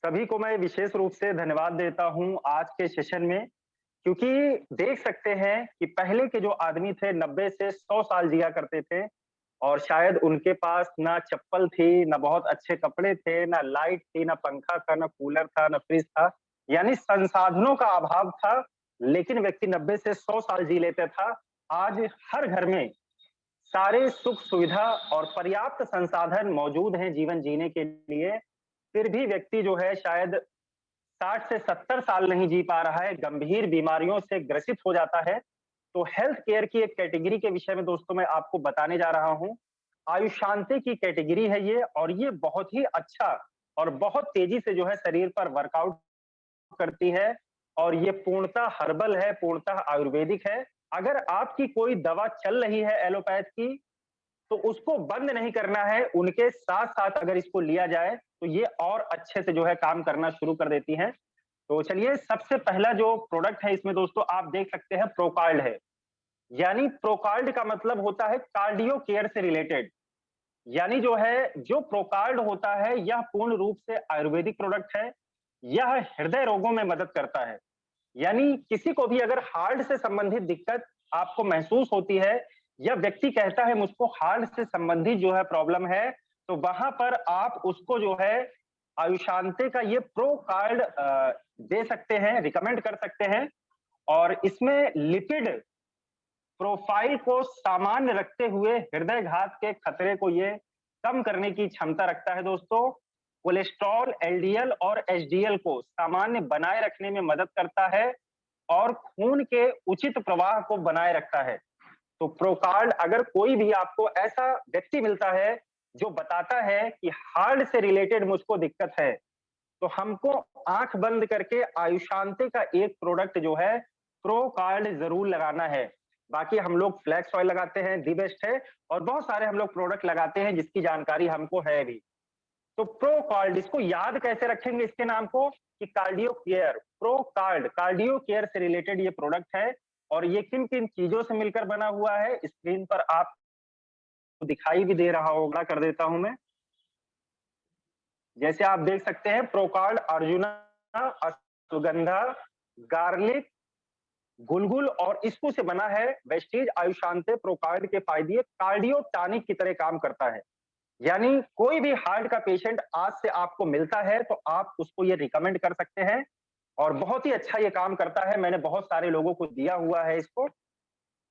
सभी को मैं विशेष रूप से धन्यवाद देता हूँ आज के सेशन में, क्योंकि देख सकते हैं कि पहले के जो आदमी थे 90 से 100 साल जिया करते थे और शायद उनके पास ना चप्पल थी, ना बहुत अच्छे कपड़े थे, ना लाइट थी, ना पंखा था, ना कूलर था, ना फ्रिज था। यानी संसाधनों का अभाव था, लेकिन व्यक्ति 90 से 100 साल जी लेता था। आज हर घर में सारे सुख-सुविधा और पर्याप्त संसाधन मौजूद हैं जीवन जीने के लिए, फिर भी व्यक्ति जो है शायद 60 से 70 साल नहीं जी पा रहा है, गंभीर बीमारियों से ग्रसित हो जाता है। तो हेल्थ केयर की एक कैटेगरी के विषय में दोस्तों मैं आपको बताने जा रहा हूँ। आयुष्शांति की कैटेगरी है ये और ये बहुत ही अच्छा और बहुत तेज़ी से जो है शरीर पर वर्कआउट करती है और ये पूर्णतः हर्बल है, पूर्णतः आयुर्वेदिक है। अगर आपकी कोई दवा चल रही है एलोपैथ की, तो उसको बंद नहीं करना है, उनके साथ-साथ अगर इसको लिया जाए, तो ये और अच्छे से जो है काम करना शुरू कर देती हैं। तो चलिए सबसे पहला जो प्रोडक्ट है इसमें दोस्तों आप देख सकते हैं प्रोकार्ड है। यानी प्रोकार्ड का मतलब होता है कार्डियो केयर से रिलेटेड। यानी जो है, जो प्रोकार्ड होता है यह पूर्ण रूप से आयुर्वेदिक प्रोडक्ट है। यह हृदय रोगों में मदद करता है। यानी किसी को भी अगर हार्ट से संबंधित दिक्कत आपको महसूस होती है या व्यक्ति कहता है मुझको हार्ट से संबंधित जो है प्रॉब्लम है, तो वहां पर आप उसको जो है आयुषांते का ये प्रो कार्ड दे सकते हैं, रिकमेंड कर सकते हैं और इसमें लिपिड प्रोफाइल को सामान्य रखते हुए हृदय घात के खतरे को ये कम करने की क्षमता रखता है दोस्तों। कोलेस्ट्रॉल, एलडीएल और एचडीएल को सामान्य बनाए रखने में मदद करता है और खून के उचित प्रवाह को बनाए रखता है। तो प्रोकार्ड अगर कोई भी आपको ऐसा व्यक्ति मिलता है जो बताता है कि हार्ट से रिलेटेड मुझको दिक्कत है, तो हमको आंख बंद करके आयुषांते का एक प्रोडक्ट जो है प्रोकार्ड जरूर लगाना है। बाकी हम लोग फ्लैक्स ऑयल लगाते हैं, दी बेस्ट है और बहुत सारे हम लोग प्रोडक्ट लगाते हैं जिसकी जानकारी हमको है भी। तो प्रोकार्ड इसको याद कैसे रखेंगे इसके नाम को कि cardio care, procard cardio care से रिलेटेड ये प्रोडक्ट है और ये किन किन चीजों से मिलकर बना हुआ है स्क्रीन पर आप दिखाई भी दे रहा होगा, कर देता हूं मैं। जैसे आप देख सकते हैं प्रोकार्ड अर्जुना, अश्वगंधा, गार्लिक, गुलगुल और इसको से बना है। वेस्टीज आयुषांते प्रोकार्ड के फायदे कार्डियो टॉनिक की तरह काम करता है। यानी कोई भी हार्ट का पेशेंट आज से आपको मिलता है तो आप उसको ये रिकमेंड कर सकते हैं और बहुत ही अच्छा ये काम करता है। मैंने बहुत सारे लोगों को दिया हुआ है इसको।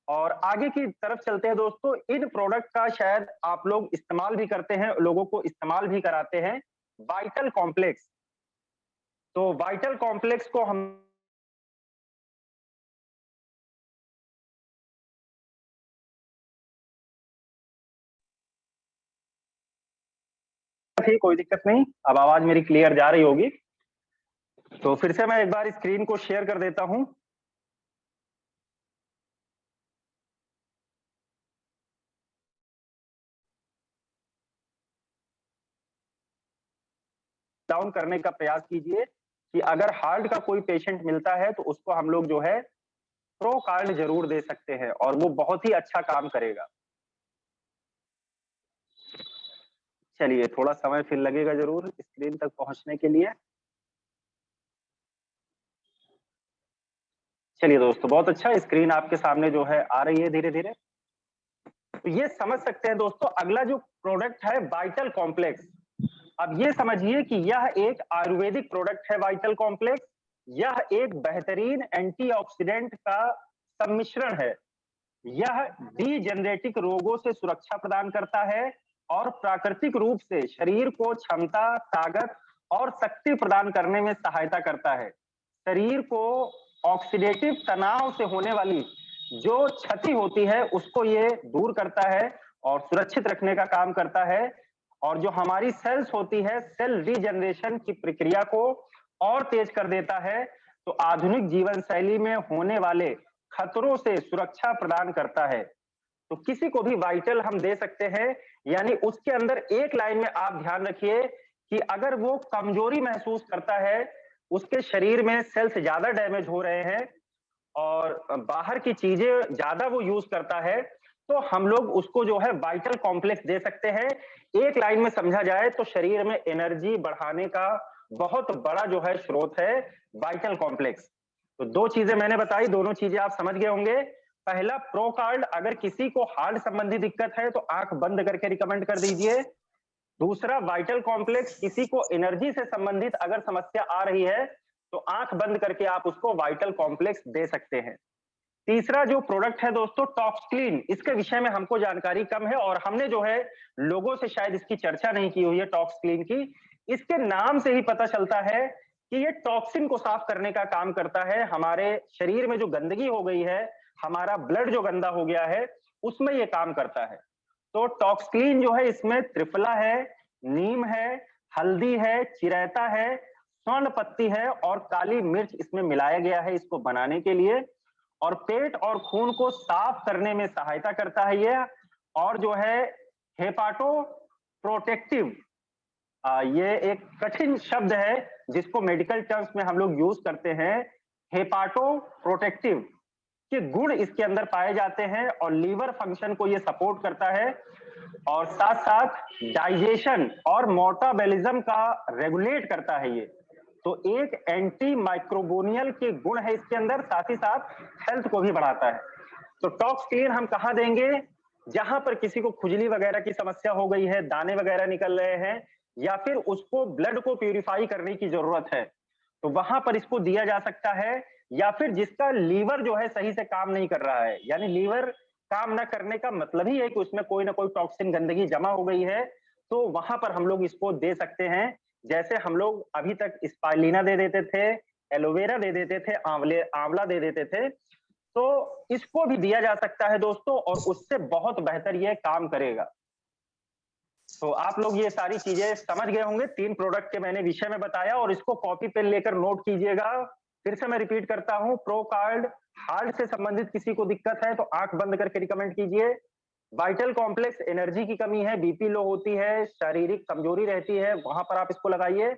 और आगे की तरफ चलते हैं दोस्तों, इन प्रोडक्ट का शायद आप लोग इस्तेमाल भी करते हैं, लोगों को इस्तेमाल भी कराते हैं। वाइटल कॉम्प्लेक्स, तो वाइटल कॉम्प्लेक्स को हम थी, कोई दिक्कत नहीं। अब आवाज मेरी क्लियर जा रही होगी। तो फिर से मैं एक बार स्क्रीन को शेयर कर देता हूं। डाउन करने का प्रयास कीजिए कि अगर हार्ट का कोई पेशेंट मिलता है तो उसको हम लोग जो है प्रो कार्ड जरूर दे सकते हैं और वो बहुत ही अच्छा काम करेगा। चलिए थोड़ा समय फिर लगेगा जरूर स्क्रीन तक पहुंचने के लिए। चलिए दोस्तों, बहुत अच्छा, स्क्रीन आपके सामने जो है आ रही है धीरे धीरे। तो ये समझ सकते हैं दोस्तों, अगला जो प्रोडक्ट है वाइटल कॉम्प्लेक्स। अब ये समझिए कि यह एक आयुर्वेदिक प्रोडक्ट है वाइटल कॉम्प्लेक्स। यह एक बेहतरीन एंटीऑक्सीडेंट का सम्मिश्रण है। यह डीजेनरेटिक रोगों से सुरक्षा प्रदान करता है और प्राकृतिक रूप से शरीर को क्षमता, ताकत और शक्ति प्रदान करने में सहायता करता है। शरीर को ऑक्सीडेटिव तनाव से होने वाली जो क्षति होती है उसको ये दूर करता है और सुरक्षित रखने का काम करता है और जो हमारी सेल्स होती है सेल रीजनरेशन की प्रक्रिया को और तेज कर देता है। तो आधुनिक जीवन शैली में होने वाले खतरों से सुरक्षा प्रदान करता है। तो किसी को भी वाइटल हम दे सकते हैं। यानी उसके अंदर एक लाइन में आप ध्यान रखिए कि अगर वो कमजोरी महसूस करता है, उसके शरीर में सेल्स ज्यादा डैमेज हो रहे हैं और बाहर की चीजें ज्यादा वो यूज करता है, तो हम लोग उसको जो है वाइटल कॉम्प्लेक्स दे सकते हैं। एक लाइन में समझा जाए तो शरीर में एनर्जी बढ़ाने का बहुत बड़ा जो है स्रोत है वाइटल कॉम्प्लेक्स। तो 2 चीजें मैंने बताई, दोनों चीजें आप समझ गए होंगे। पहला प्रोकार्ड, अगर किसी को हार्ट संबंधी दिक्कत है तो आंख बंद करके रिकमेंड कर दीजिए। दूसरा वाइटल कॉम्प्लेक्स, किसी को एनर्जी से संबंधित अगर समस्या आ रही है तो आंख बंद करके आप उसको वाइटल कॉम्प्लेक्स दे सकते हैं। तीसरा जो प्रोडक्ट है दोस्तों टॉक्सक्लीन, इसके विषय में हमको जानकारी कम है और हमने जो है लोगों से शायद इसकी चर्चा नहीं की हुई है टॉक्सक्लीन की। इसके नाम से ही पता चलता है कि ये टॉक्सिन को साफ करने का काम करता है। हमारे शरीर में जो गंदगी हो गई है, हमारा ब्लड जो गंदा हो गया है, उसमें ये काम करता है। तो टॉक्सक्लीन जो है इसमें त्रिफला है, नीम है, हल्दी है, चिरैता है, स्वर्ण पत्ती है और काली मिर्च इसमें मिलाया गया है इसको बनाने के लिए। और पेट और खून को साफ करने में सहायता करता है ये। और जो है हेपाटो प्रोटेक्टिव, ये एक कठिन शब्द है जिसको मेडिकल टर्म्स में हम लोग यूज करते हैं। हेपाटो प्रोटेक्टिव के गुण इसके अंदर पाए जाते हैं और लीवर फंक्शन को ये सपोर्ट करता है और साथ साथ डाइजेशन और मोटाबॉलिज्म का रेगुलेट करता है ये। तो एक एंटी माइक्रोबोनियल के गुण है इसके अंदर, साथ ही साथ हेल्थ को भी बढ़ाता है। तो टॉक्सक्लीन हम कहाँ देंगे? जहां पर किसी को खुजली वगैरह की समस्या हो गई है, दाने वगैरह निकल रहे हैं या फिर उसको ब्लड को प्यूरिफाई करने की जरूरत है, तो वहां पर इसको दिया जा सकता है। या फिर जिसका लीवर जो है सही से काम नहीं कर रहा है, यानी लीवर काम ना करने का मतलब ही है कि उसमें कोई ना कोई टॉक्सिन गंदगी जमा हो गई है, तो वहां पर हम लोग इसको दे सकते हैं। जैसे हम लोग अभी तक स्पाइलिना दे देते थे, एलोवेरा दे देते थे, आंवला दे देते थे, तो इसको भी दिया जा सकता है दोस्तों और उससे बहुत बेहतर ये काम करेगा। तो आप लोग ये सारी चीजें समझ गए होंगे। 3 प्रोडक्ट के मैंने विषय में बताया और इसको कॉपी पेन लेकर नोट कीजिएगा। फिर से मैं रिपीट करता हूं, प्रोकार्ड, हार्ट से संबंधित किसी को दिक्कत है तो आंख बंद करके रिकमेंड कीजिए। वाइटल कॉम्प्लेक्स, एनर्जी की कमी है, बीपी लो होती है, शारीरिक कमजोरी रहती है, वहां पर आप इसको लगाइए।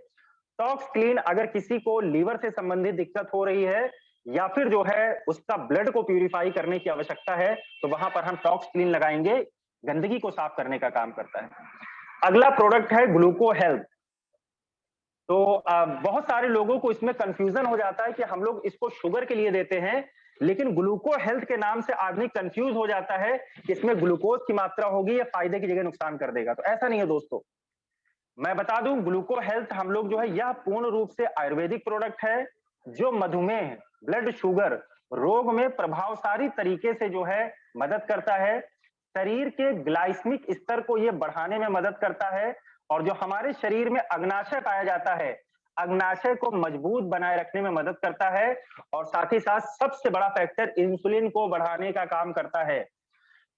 टॉक्स क्लीन, अगर किसी को लीवर से संबंधित दिक्कत हो रही है या फिर जो है उसका ब्लड को प्यूरिफाई करने की आवश्यकता है, तो वहां पर हम टॉक्स क्लीन लगाएंगे, गंदगी को साफ करने का काम करता है। अगला प्रोडक्ट है ग्लूको हेल्थ। तो बहुत सारे लोगों को इसमें कंफ्यूजन हो जाता है कि हम लोग इसको शुगर के लिए देते हैं, लेकिन ग्लूको हेल्थ के नाम से आदमी कंफ्यूज हो जाता है कि इसमें ग्लूकोज की मात्रा होगी या फायदे की जगह नुकसान कर देगा। तो ऐसा नहीं है दोस्तों। मैं बता दूं, ग्लूको हेल्थ हम लोग जो है यह पूर्ण रूप से आयुर्वेदिक प्रोडक्ट है जो मधुमेह, ब्लड शुगर रोग में प्रभावशाली तरीके से जो है मदद करता है। शरीर के ग्लाइसेमिक स्तर को यह बढ़ाने में मदद करता है और जो हमारे शरीर में अग्नाशय पाया जाता है, अग्नाशय को मजबूत बनाए रखने में मदद करता है और साथ ही साथ सबसे बड़ा फैक्टर इंसुलिन को बढ़ाने का काम करता है।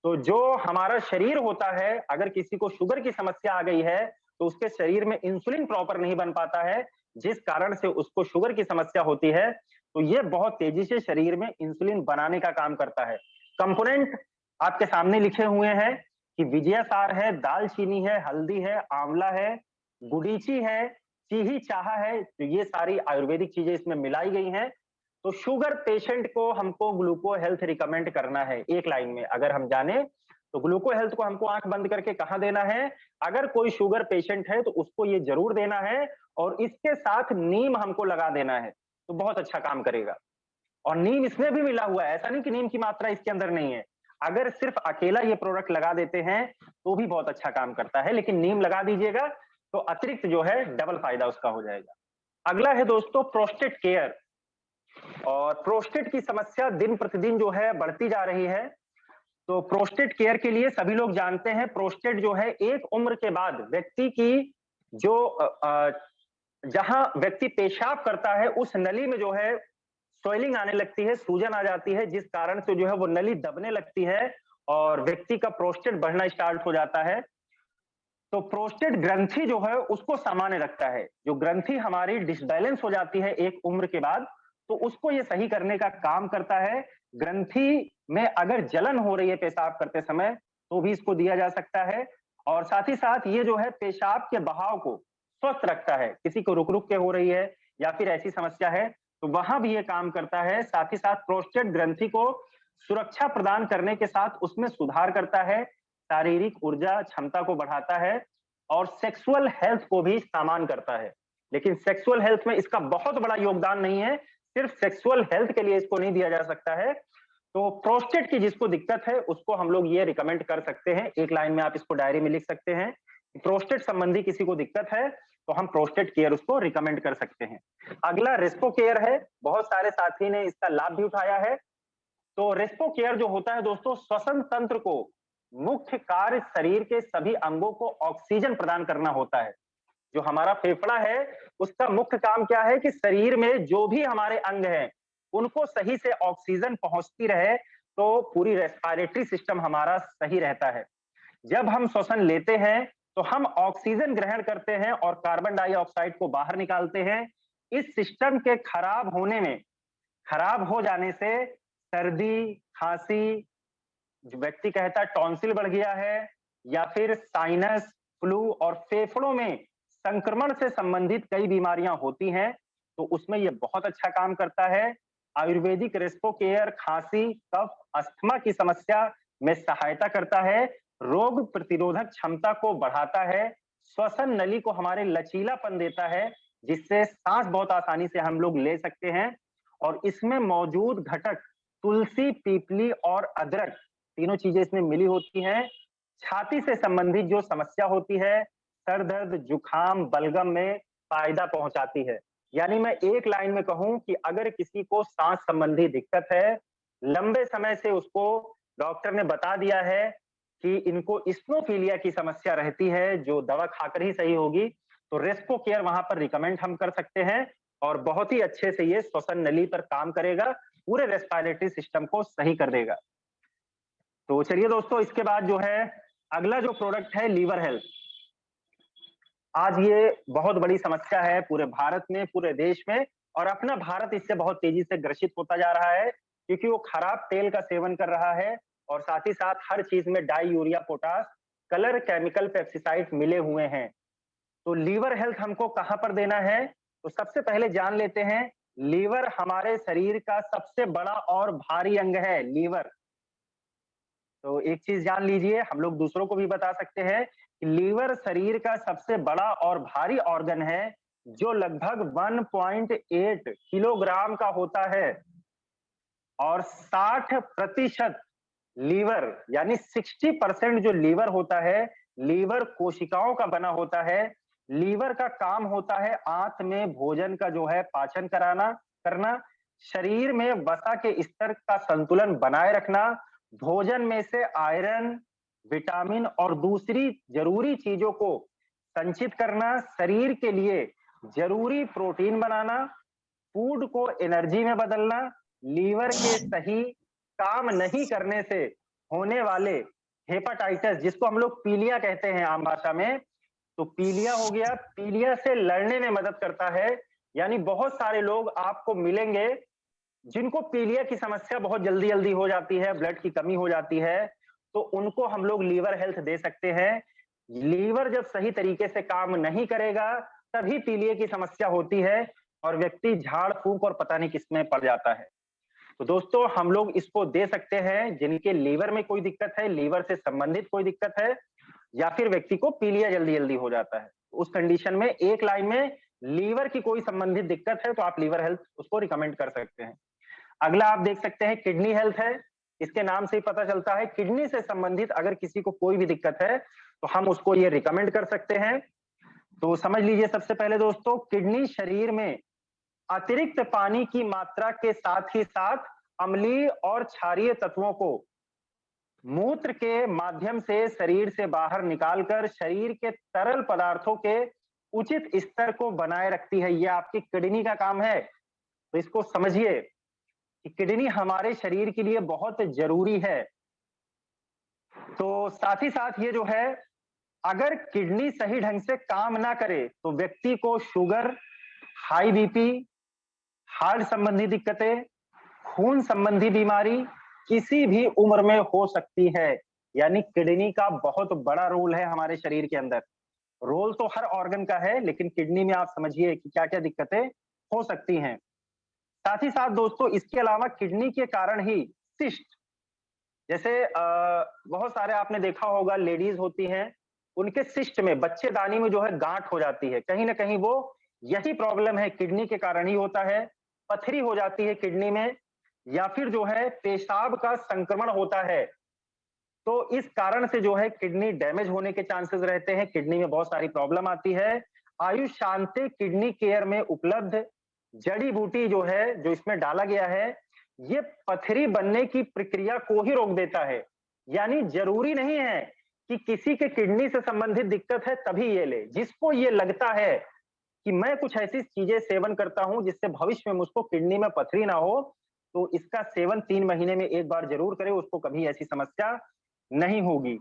तो जो हमारा शरीर होता है, अगर किसी को शुगर की समस्या आ गई है तो उसके शरीर में इंसुलिन प्रॉपर नहीं बन पाता है, जिस कारण से उसको शुगर की समस्या होती है। तो ये बहुत तेजी से शरीर में इंसुलिन बनाने का काम करता है। कंपोनेंट आपके सामने लिखे हुए हैं कि विजय सार है, दालचीनी है, हल्दी है, आंवला है, गुडीची है, चीही चाहा है। तो ये सारी आयुर्वेदिक चीजें इसमें मिलाई गई हैं। तो शुगर पेशेंट को हमको ग्लूको हेल्थ रिकमेंड करना है एक लाइन में अगर हम जाने, तो ग्लूको हेल्थ को हमको आंख बंद करके कहाँ देना है? अगर कोई शुगर पेशेंट है तो उसको ये जरूर देना है और इसके साथ नीम हमको लगा देना है, तो बहुत अच्छा काम करेगा। और नीम इसमें भी मिला हुआ है, ऐसा नहीं कि नीम की मात्रा इसके अंदर नहीं है। अगर सिर्फ अकेला ये प्रोडक्ट लगा देते हैं तो भी बहुत अच्छा काम करता है, लेकिन नीम लगा दीजिएगा तो अतिरिक्त जो है डबल फायदा उसका हो जाएगा। अगला है दोस्तों प्रोस्टेट केयर। और प्रोस्टेट की समस्या दिन प्रतिदिन जो है बढ़ती जा रही है। तो प्रोस्टेट केयर के लिए सभी लोग जानते हैं, प्रोस्टेट जो है एक उम्र के बाद व्यक्ति की जो जहां व्यक्ति पेशाब करता है उस नली में जो है स्वेलिंग आने लगती है, सूजन आ जाती है, जिस कारण से जो है वो नली दबने लगती है और व्यक्ति का प्रोस्टेट बढ़ना स्टार्ट हो जाता है। तो प्रोस्टेट ग्रंथि जो है उसको सामान्य रखता है। जो ग्रंथि हमारी डिसबैलेंस हो जाती है एक उम्र के बाद, तो उसको ये सही करने का काम करता है। ग्रंथि में अगर जलन हो रही है पेशाब करते समय तो भी इसको दिया जा सकता है और साथ ही साथ ये जो है पेशाब के बहाव को स्वस्थ रखता है। किसी को रुक रुक के हो रही है या फिर ऐसी समस्या है तो वहां भी ये काम करता है। साथ ही साथ प्रोस्टेट ग्रंथि को सुरक्षा प्रदान करने के साथ उसमें सुधार करता है, शारीरिक ऊर्जा क्षमता को बढ़ाता है और सेक्सुअल हेल्थ को भी सामान करता है। लेकिन सेक्सुअल हेल्थ में इसका बहुत बड़ा योगदान नहीं है, सिर्फ सेक्सुअल हेल्थ के लिए इसको नहीं दिया जा सकता है। तो प्रोस्टेट की जिसको दिक्कत है उसको हम लोग ये रिकमेंड कर सकते हैं, एक लाइन में आप इसको डायरी में लिख सकते हैं। प्रोस्टेट संबंधी किसी को दिक्कत है तो हम प्रोस्टेट केयर उसको रिकमेंड कर सकते हैं। अगला रेस्पो केयर है, बहुत सारे साथी ने इसका लाभ भी उठाया है। तो रेस्पो केयर जो होता है दोस्तों, श्वसन तंत्र को मुख्य कार्य शरीर के सभी अंगों को ऑक्सीजन प्रदान करना होता है। जो हमारा फेफड़ा है उसका मुख्य काम क्या है कि शरीर में जो भी हमारे अंग हैं उनको सही से ऑक्सीजन पहुंचती रहे, तो पूरी रेस्पिरेटरी सिस्टम हमारा सही रहता है। जब हम श्वसन लेते हैं तो हम ऑक्सीजन ग्रहण करते हैं और कार्बन डाइऑक्साइड को बाहर निकालते हैं। इस सिस्टम के खराब हो जाने से सर्दी, खांसी, जो व्यक्ति कहता है टॉन्सिल बढ़ गया है, या फिर साइनस, फ्लू और फेफड़ों में संक्रमण से संबंधित कई बीमारियां होती हैं, तो उसमें ये बहुत अच्छा काम करता है। आयुर्वेदिक रेस्पो केयर खांसी, कफ, अस्थमा की समस्या में सहायता करता है, रोग प्रतिरोधक क्षमता को बढ़ाता है, श्वसन नली को हमारे लचीलापन देता है, जिससे सांस बहुत आसानी से हम लोग ले सकते हैं। और इसमें मौजूद घटक तुलसी, पीपली और अदरक, तीनों चीजें इसमें मिली होती हैं। छाती से संबंधित जो समस्या होती है, सर दर्द, जुखाम, बलगम में फायदा पहुंचाती है। यानी मैं एक लाइन में कहूं कि अगर किसी को सांस संबंधी दिक्कत है, लंबे समय से उसको डॉक्टर ने बता दिया है कि इनको इस्नोफिलिया की समस्या रहती है जो दवा खाकर ही सही होगी, तो रेस्पो केयर वहां पर रिकमेंड हम कर सकते हैं और बहुत ही अच्छे से ये श्वसन नली पर काम करेगा, पूरे रेस्पिरेटरी सिस्टम को सही कर देगा। तो चलिए दोस्तों, इसके बाद जो है अगला जो प्रोडक्ट है लीवर हेल्थ। आज ये बहुत बड़ी समस्या है पूरे भारत में, पूरे देश में, और अपना भारत इससे बहुत तेजी से ग्रसित होता जा रहा है क्योंकि वो खराब तेल का सेवन कर रहा है और साथ ही साथ हर चीज में dye urea potash, colour chemical pesticide मिले हुए हैं। तो लीवर हेल्थ हमको कहां पर देना है? तो सबसे पहले जान लेते हैं, लीवर हमारे शरीर का सबसे बड़ा और भारी अंग है, लीवर। तो एक चीज जान लीजिए, हम लोग दूसरों को भी बता सकते हैं कि लीवर शरीर का सबसे बड़ा और भारी ऑर्गन है, जो लगभग 1.8 किलोग्राम का होता है और 60% लीवर यानी 60% जो लीवर होता है, लीवर कोशिकाओं का बना होता है। लीवर का काम होता है आंत में भोजन का जो है पाचन करना, शरीर में वसा के स्तर का संतुलन बनाए रखना, भोजन में से आयरन, विटामिन और दूसरी जरूरी चीजों को संचित करना, शरीर के लिए जरूरी प्रोटीन बनाना, फूड को एनर्जी में बदलना, लीवर के सही काम नहीं करने से होने वाले हेपाटाइटिस, जिसको हम लोग पीलिया कहते हैं आम भाषा में, तो पीलिया हो गया, पीलिया से लड़ने में मदद करता है। यानी बहुत सारे लोग आपको मिलेंगे जिनको पीलिया की समस्या बहुत जल्दी जल्दी हो जाती है, ब्लड की कमी हो जाती है, तो उनको हम लोग लीवर हेल्थ दे सकते हैं। लीवर जब सही तरीके से काम नहीं करेगा तभी पीलिया की समस्या होती है और व्यक्ति झाड़ फूंक और पता नहीं किसमें पड़ जाता है। तो दोस्तों, हम लोग इसको दे सकते हैं जिनके लीवर में कोई दिक्कत है, लीवर से संबंधित कोई दिक्कत है, या फिर व्यक्ति को पीलिया जल्दी जल्दी हो जाता है। उस कंडीशन में एक लाइन में लीवर की कोई संबंधित दिक्कत है तो आप लीवर हेल्थ उसको रिकमेंड कर सकते हैं। अगला आप देख सकते हैं किडनी हेल्थ है। इसके नाम से ही पता चलता है किडनी से संबंधित अगर किसी को कोई भी दिक्कत है तो हम उसको ये रिकमेंड कर सकते हैं। तो समझ लीजिए, सबसे पहले दोस्तों, किडनी शरीर में अतिरिक्त पानी की मात्रा के साथ ही साथ अम्लीय और क्षारीय तत्वों को मूत्र के माध्यम से शरीर से बाहर निकालकर शरीर के तरल पदार्थों के उचित स्तर को बनाए रखती है। यह आपकी किडनी का काम है। तो इसको समझिए कि किडनी हमारे शरीर के लिए बहुत जरूरी है। तो साथ ही साथ ये जो है, अगर किडनी सही ढंग से काम ना करे तो व्यक्ति को शुगर, हाई बीपी, हार्ट संबंधी दिक्कतें, खून संबंधी बीमारी किसी भी उम्र में हो सकती है। यानी किडनी का बहुत बड़ा रोल है हमारे शरीर के अंदर। रोल तो हर ऑर्गन का है, लेकिन किडनी में आप समझिए कि क्या-क्या दिक्कतें हो सकती हैं। साथ ही साथ दोस्तों, इसके अलावा किडनी के कारण ही सिस्ट, जैसे बहुत सारे आपने देखा होगा लेडीज होती हैं, उनके सिस्ट में, बच्चेदानी में जो है गांठ हो जाती है, कहीं ना कहीं वो यही प्रॉब्लम है किडनी के कारण ही होता है। पथरी हो जाती है किडनी में या फिर जो है पेशाब का संक्रमण होता है। तो इस कारण से जो है किडनी डैमेज होने के चांसेस रहते हैं, किडनी में बहुत सारी प्रॉब्लम आती है। आयुष शांति किडनी केयर में उपलब्ध जड़ी-बूटी जो है, जो इसमें डाला गया है, ये पथरी बनने की प्रक्रिया को ही रोक देता है। यानी ज़रूरी नहीं है कि किसी के किडनी से संबंधित दिक्कत है तभी ये ले। जिसको ये लगता है कि मैं कुछ ऐसी चीज़ें सेवन करता हूँ जिससे भविष्य में मुझको किडनी में पथरी ना हो, तो इसका सेवन 3 महीने में 1 बार ज़रूर करें, उसको कभी ऐसी समस्या नहीं होगी।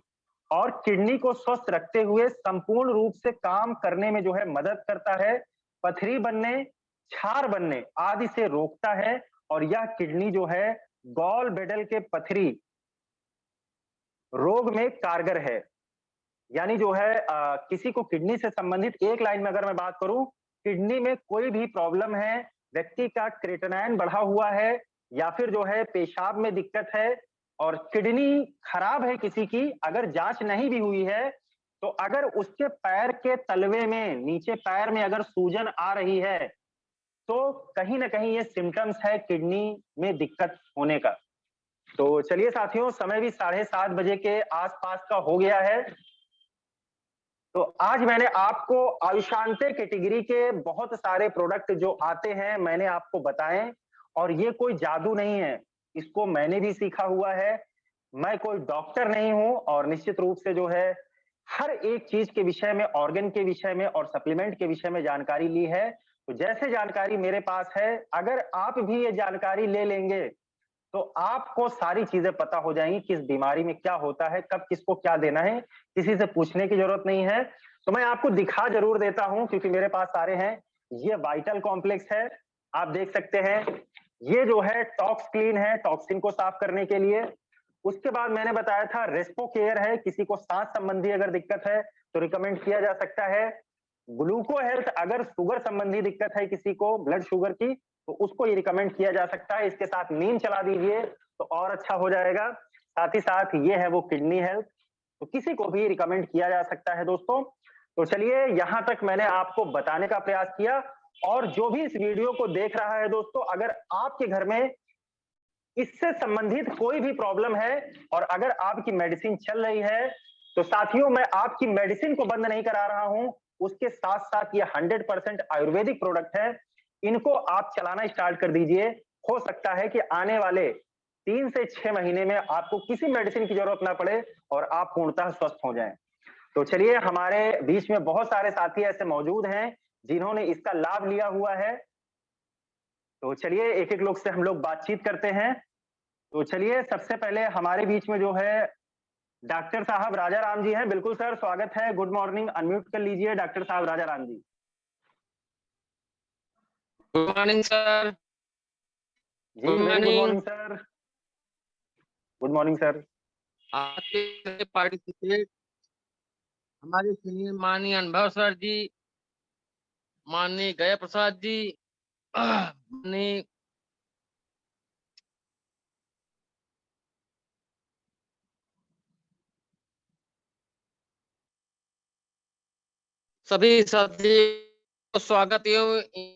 और किडनी को स्वस्थ रखते हुए संपूर्ण रूप से काम करने में जो है मदद करता है, पथरी बनने, क्षार बनने आदि से रोकता है और यह किडनी जो है गॉल ब्लैडर के पथरी रोग में कारगर है। यानी जो है किसी को किडनी से संबंधित एक लाइन में अगर मैं बात करूं, किडनी में कोई भी प्रॉब्लम है, व्यक्ति का क्रिएटिनिन बढ़ा हुआ है या फिर जो है पेशाब में दिक्कत है और किडनी खराब है किसी की, अगर जांच नहीं भी हुई है, तो अगर उसके पैर के तलवे में, नीचे पैर में अगर सूजन आ रही है, तो कहीं न कहीं ये सिम्पटम्स है किडनी में दिक्कत होने का। तो चलिए साथियों, समय भी 7:30 बजे के आस-पास का हो गया है। तो आज मैंने आपको आयुषांते कैटेगरी के बहुत सारे प्रोडक्ट जो आते हैं, मैंने आपको बताएँ और ये कोई जादू नहीं है। इसको मैंने भी सीखा हुआ है। मैं कोई डॉक्टर नहीं हूँ और निश्चित रूप से जो है, हर एक चीज़ के विषय में, ऑर्गन के विषय में और सप्लीमेंट के विषय में जानकारी ली है। तो जैसे जानकारी मेरे पास है, अगर आप भी ये जानकारी ले लेंगे तो आपको सारी चीज़ें पता हो जाएँगी, किस बीमारी में क्या होता है, कब किसको क्या देना है, किसी से पूछने की ज़रूरत नहीं है। तो मैं आपको दिखा ज़रूर देता हूँ क्योंकि मेरे पास सारे हैं। ये वाइटल कॉम्प्लेक्स है, आप देख सकते हैं। ये जो है टॉक्स क्लीन है, टॉक्सिन को साफ करने के लिए। उसके बाद मैंने बताया था रेस्पो केयर है, किसी को सांस संबंधी अगर दिक्कत है, तो रिकमेंड किया जा सकता है। ग्लूको हेल्थ अगर शुगर संबंधी दिक्कत है किसी को, ब्लड शुगर की, तो उसको ये रिकमेंड किया जा सकता है। इसके साथ नीम चला दीजिए तो और अच्छा हो जाएगा। साथ ही साथ ये है वो किडनी हेल्थ, तो किसी को भी रिकमेंड किया जा सकता है दोस्तों। तो चलिए यहाँ तक मैंने आपको बताने का प्रयास किया और जो भी इस वीडियो को देख रहा है दोस्तों, अगर आपके घर में इससे संबंधित कोई भी प्रॉब्लम है और अगर आपकी मेडिसिन चल रही है, तो साथियों मैं आपकी मेडिसिन को बंद नहीं करा रहा हूं, उसके साथ-साथ ये 100% आयुर्वेदिक प्रोडक्ट है। इनको आप चलाना स्टार्ट कर दीजिए। हो सकता है कि आने वाले 3 से 6 महीने में आपको किसी मेडिसिन की जरूरत ना पड़े और आप पूर्णतः स्वस्थ हो जाएँ। तो चलिए हमारे बीच में बहुत सारे साथी ऐसे मौजूद हैं, जिन्होंने इसका लाभ लिया हुआ है। तो चलिए एक-एक लोग से हम लोग बातचीत करते हैं। तो चलिए सबसे पहले हमारे बीच में जो है डॉक्टर साहब राजा राम जी हैं। बिल्कुल सर स्वागत है। गुड मॉर्निंग अनम्यूट कर लीजिए डॉक्टर साहब Raja Ram ji. Good morning sir. जी, good very good morning. Morning sir. Good morning sir. आज के पार्टिसिपेट हमारे सीनियर माननीय अनुभव सर जी, माननीय गया प्रसाद जी, माननीय सभी साथी को स्वागत एवं